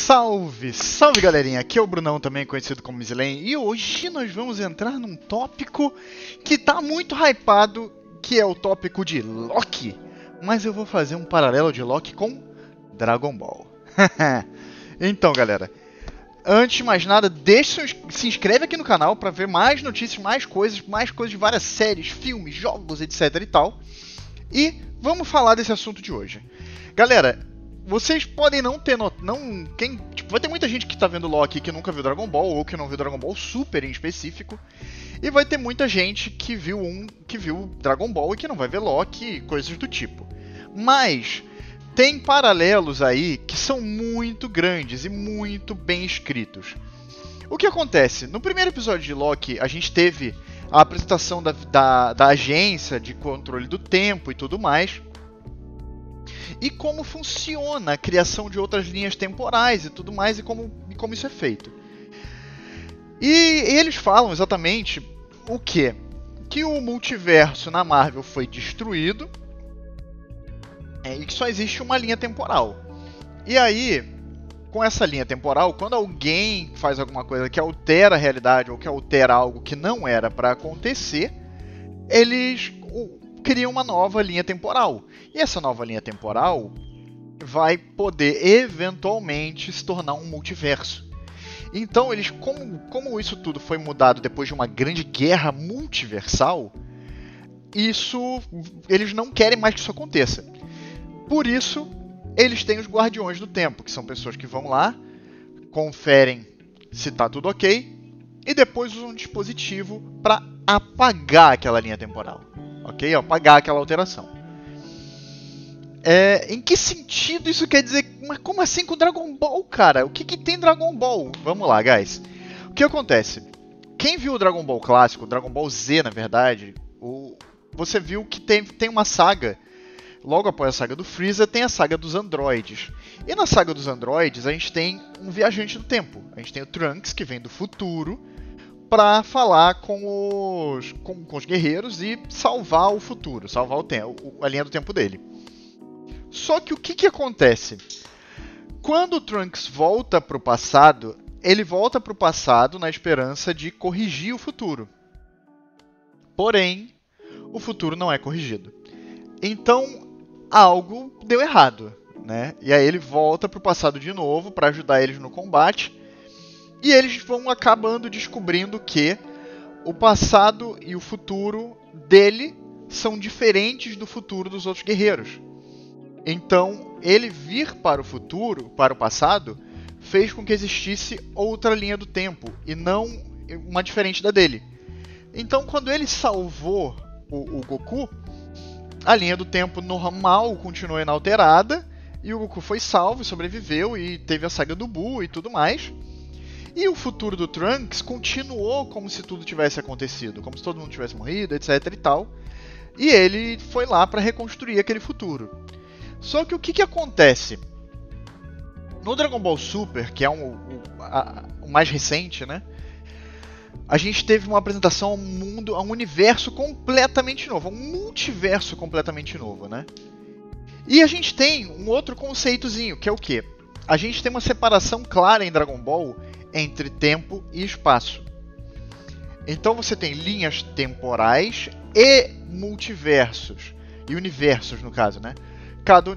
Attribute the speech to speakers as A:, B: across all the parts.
A: Salve, salve galerinha, aqui é o Brunão, também conhecido como Mislane, e hoje nós vamos entrar num tópico que tá muito hypado, que é o tópico de Loki, mas eu vou fazer um paralelo de Loki com Dragon Ball. Então galera, antes de mais nada, se inscreve aqui no canal para ver mais notícias, mais coisas de várias séries, filmes, jogos, etc e tal, e vamos falar desse assunto de hoje. Galera, vocês podem não ter vai ter muita gente que tá vendo Loki que nunca viu Dragon Ball ou que não viu Dragon Ball Super em específico, e vai ter muita gente que viu Dragon Ball e que não vai ver Loki e coisas do tipo. Mas tem paralelos aí que são muito grandes e muito bem escritos. O que acontece? No primeiro episódio de Loki, a gente teve a apresentação da agência de controle do tempo e tudo mais, e como funciona a criação de outras linhas temporais e tudo mais, e como isso é feito. E eles falam exatamente o quê? Que o multiverso na Marvel foi destruído e que só existe uma linha temporal. E aí, com essa linha temporal, quando alguém faz alguma coisa que altera a realidade ou que altera algo que não era para acontecer, eles criam uma nova linha temporal. E essa nova linha temporal vai poder eventualmente se tornar um multiverso. Então, eles, como isso tudo foi mudado depois de uma grande guerra multiversal, eles não querem mais que isso aconteça. Por isso, eles têm os Guardiões do Tempo, que são pessoas que vão lá, conferem se está tudo ok, e depois usam um dispositivo para apagar aquela linha temporal. Ok? Apagar aquela alteração. Em que sentido isso quer dizer? Mas como assim com Dragon Ball, cara? O que tem Dragon Ball? Vamos lá, guys. O que acontece? Quem viu o Dragon Ball clássico, Dragon Ball Z, na verdade, você viu que tem uma saga. Logo após a saga do Freeza, tem a saga dos androides. E na saga dos androides, a gente tem um viajante do tempo. A gente tem o Trunks, que vem do futuro, para falar com os guerreiros e salvar o futuro, salvar a linha do tempo dele. Só que o que acontece? Quando o Trunks volta para o passado, ele volta para o passado na esperança de corrigir o futuro. Porém, o futuro não é corrigido. Então, algo deu errado, né? E aí ele volta para o passado de novo para ajudar eles no combate. E eles vão acabando descobrindo que o passado e o futuro dele são diferentes do futuro dos outros guerreiros. Então, ele vir para o futuro, para o passado, fez com que existisse outra linha do tempo, e não uma diferente da dele. Então, quando ele salvou o Goku, a linha do tempo normal continuou inalterada, e o Goku foi salvo, sobreviveu, e teve a saga do Buu e tudo mais. E o futuro do Trunks continuou como se tudo tivesse acontecido, como se todo mundo tivesse morrido, etc e tal. E ele foi lá para reconstruir aquele futuro. Só que o que acontece? No Dragon Ball Super, que é o mais recente, né? A gente teve uma apresentação a um universo completamente novo, a um multiverso completamente novo, né? E a gente tem um outro conceitozinho, que é o quê? A gente tem uma separação clara em Dragon Ball entre tempo e espaço. Então você tem linhas temporais e multiversos, e universos no caso, né?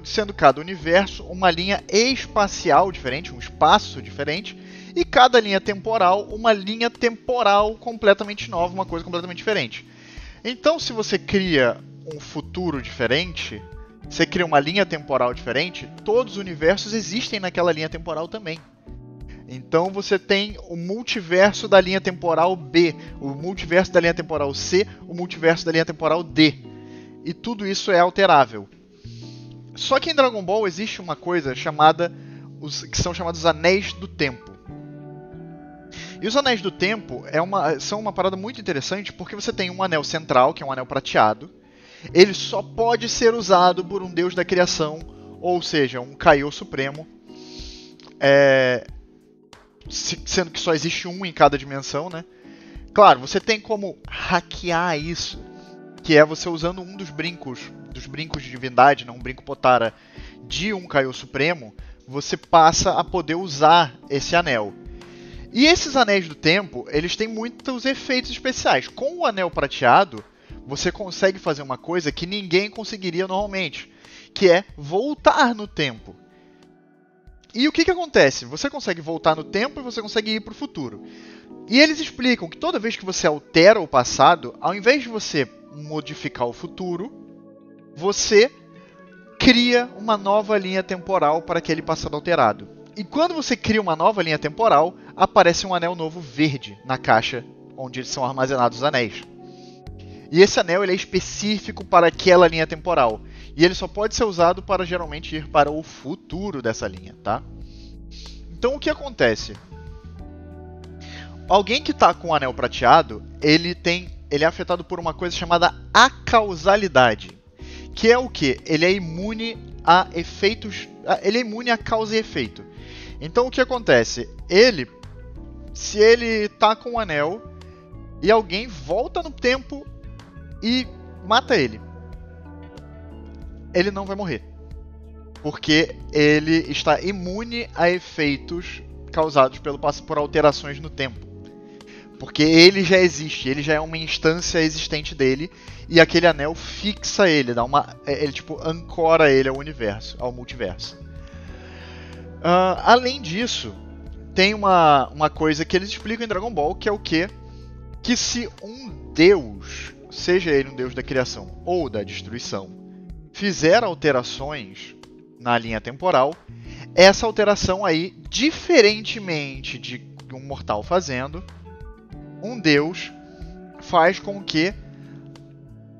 A: Sendo cada universo uma linha espacial diferente, um espaço diferente, e cada linha temporal uma linha temporal completamente nova, uma coisa completamente diferente. Então, se você cria um futuro diferente, você cria uma linha temporal diferente, todos os universos existem naquela linha temporal também. Então você tem o multiverso da linha temporal B, o multiverso da linha temporal C, o multiverso da linha temporal D. E tudo isso é alterável. Só que em Dragon Ball existe uma coisa que são chamados Anéis do Tempo. E os Anéis do Tempo são uma parada muito interessante, porque você tem um anel central, que é um anel prateado. Ele só pode ser usado por um deus da criação, ou seja, um Kaiô Supremo. Sendo que só existe um em cada dimensão, né? Claro, você tem como hackear isso, que é você usando um dos brincos de divindade, não um brinco Potara, de um Kaiô Supremo, você passa a poder usar esse anel. E esses anéis do tempo, eles têm muitos efeitos especiais. Com o anel prateado, você consegue fazer uma coisa que ninguém conseguiria normalmente, que é voltar no tempo. E o que acontece? Você consegue voltar no tempo e você consegue ir para o futuro. E eles explicam que toda vez que você altera o passado, ao invés de você modificar o futuro, você cria uma nova linha temporal para aquele passado alterado. E quando você cria uma nova linha temporal, aparece um anel novo verde na caixa onde são armazenados os anéis. E esse anel ele é específico para aquela linha temporal. E ele só pode ser usado para geralmente ir para o futuro dessa linha, tá? Então o que acontece? Alguém que está com o anel prateado, ele é afetado por uma coisa chamada acausalidade. Que é o quê? Ele é imune a efeitos. Ele é imune a causa e efeito. Então o que acontece? Se ele tá com o anel e alguém volta no tempo e mata ele não vai morrer. Porque ele está imune a efeitos causados por alterações no tempo. Porque ele já existe, ele já é uma instância existente dele, e aquele anel fixa ele, ele tipo ancora ele ao universo, ao multiverso. Além disso, tem uma coisa que eles explicam em Dragon Ball, que é o quê? Que se um deus, seja ele um deus da criação ou da destruição, fizer alterações na linha temporal, essa alteração aí, diferentemente de um mortal fazendo, um deus faz com que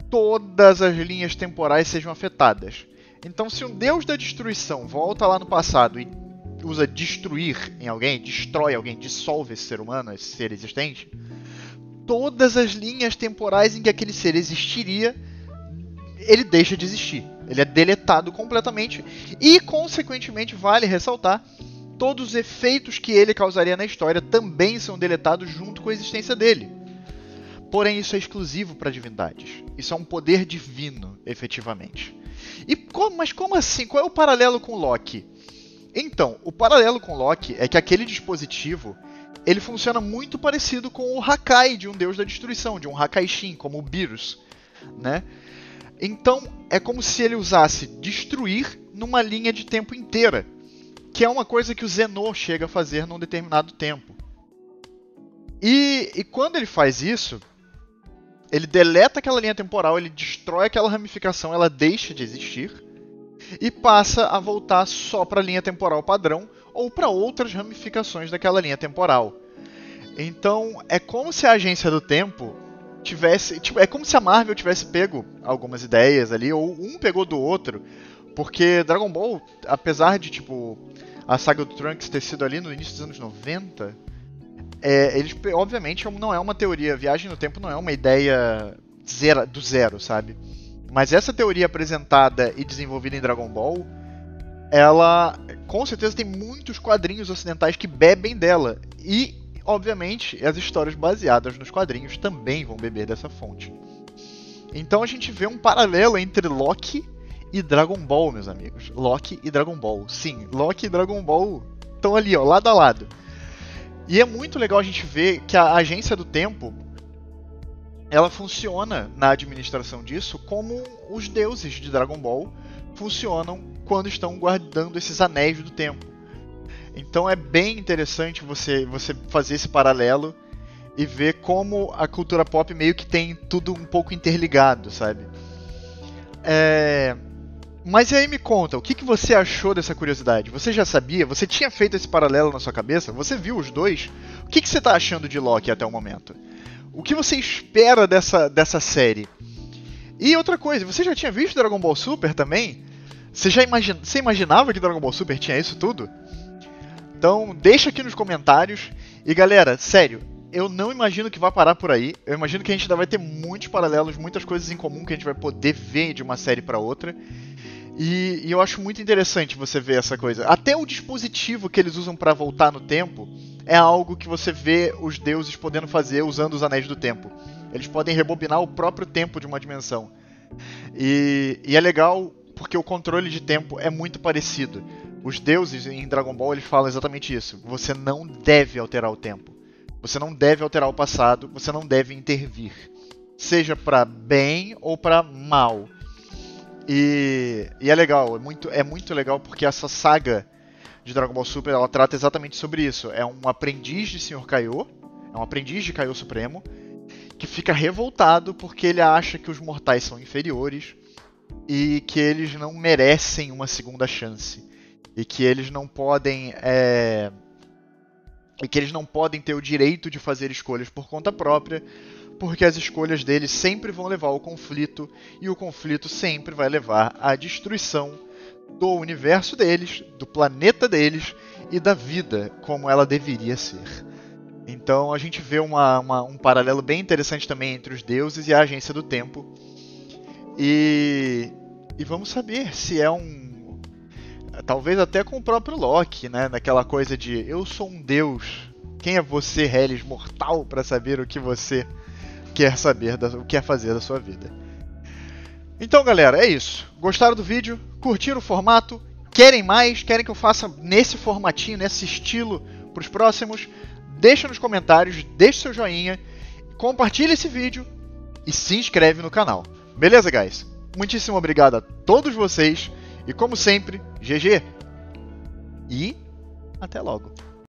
A: todas as linhas temporais sejam afetadas. Então, se um deus da destruição volta lá no passado e usa destruir em alguém, destrói alguém, dissolve esse ser humano, esse ser existente, todas as linhas temporais em que aquele ser existiria, ele deixa de existir. Ele é deletado completamente e, consequentemente, vale ressaltar, todos os efeitos que ele causaria na história também são deletados junto com a existência dele. Porém, isso é exclusivo para divindades. Isso é um poder divino, efetivamente. Mas como assim? Qual é o paralelo com Loki? Então, o paralelo com Loki é que aquele dispositivo ele funciona muito parecido com o Hakai de um deus da destruição, de um Hakaishin, como o Beerus, né? Então, é como se ele usasse destruir numa linha de tempo inteira, que é uma coisa que o Zenô chega a fazer num determinado tempo. E quando ele faz isso, ele deleta aquela linha temporal, ele destrói aquela ramificação, ela deixa de existir e passa a voltar só para a linha temporal padrão ou para outras ramificações daquela linha temporal. Então, é como se a Agência do Tempo tivesse... é como se a Marvel tivesse pego algumas ideias ali, ou um pegou do outro, porque Dragon Ball, apesar de a saga do Trunks ter sido ali no início dos anos 90, eles, obviamente, não é uma teoria, viagem no tempo não é uma ideia do zero, sabe? Mas essa teoria apresentada e desenvolvida em Dragon Ball, ela com certeza tem muitos quadrinhos ocidentais que bebem dela. E, obviamente, as histórias baseadas nos quadrinhos também vão beber dessa fonte. Então a gente vê um paralelo entre Loki e Dragon Ball, meus amigos. Loki e Dragon Ball. Sim, Loki e Dragon Ball estão ali, ó, lado a lado. E é muito legal a gente ver que a Agência do Tempo, ela funciona na administração disso como os deuses de Dragon Ball funcionam quando estão guardando esses anéis do tempo. Então é bem interessante você fazer esse paralelo e ver como a cultura pop meio que tem tudo um pouco interligado, sabe? Mas aí me conta, o que você achou dessa curiosidade? Você já sabia? Você tinha feito esse paralelo na sua cabeça? Você viu os dois? O que você está achando de Loki até o momento? O que você espera dessa série? E outra coisa, você já tinha visto Dragon Ball Super também? Você imaginava que Dragon Ball Super tinha isso tudo? Então deixa aqui nos comentários. E galera, sério, eu não imagino que vai parar por aí. Eu imagino que a gente ainda vai ter muitos paralelos, muitas coisas em comum que a gente vai poder ver de uma série para outra. E eu acho muito interessante você ver essa coisa. Até o dispositivo que eles usam para voltar no tempo é algo que você vê os deuses podendo fazer usando os anéis do tempo. Eles podem rebobinar o próprio tempo de uma dimensão. E é legal porque o controle de tempo é muito parecido. Os deuses em Dragon Ball eles falam exatamente isso. Você não deve alterar o tempo. Você não deve alterar o passado. Você não deve intervir. Seja para bem ou para mal. E é legal. É muito legal porque essa saga de Dragon Ball Super ela trata exatamente sobre isso. É um aprendiz de Sr. Kaiô. É um aprendiz de Kaiô Supremo. Que fica revoltado porque ele acha que os mortais são inferiores. E que eles não merecem uma segunda chance. E que eles não podem ter o direito de fazer escolhas por conta própria, porque as escolhas deles sempre vão levar ao conflito, e o conflito sempre vai levar à destruição do universo deles, do planeta deles e da vida como ela deveria ser. Então a gente vê um paralelo bem interessante também entre os deuses e a agência do tempo. E vamos saber se é talvez até com o próprio Loki, né? Naquela coisa de eu sou um deus, quem é você, Hellis mortal, para saber o que você quer saber, o que quer fazer da sua vida. Então, galera, é isso. Gostaram do vídeo? Curtiram o formato? Querem mais? Querem que eu faça nesse formatinho, nesse estilo, para os próximos? Deixa nos comentários, deixa seu joinha, compartilha esse vídeo e se inscreve no canal. Beleza, guys? Muitíssimo obrigado a todos vocês. E como sempre, GG! E até logo!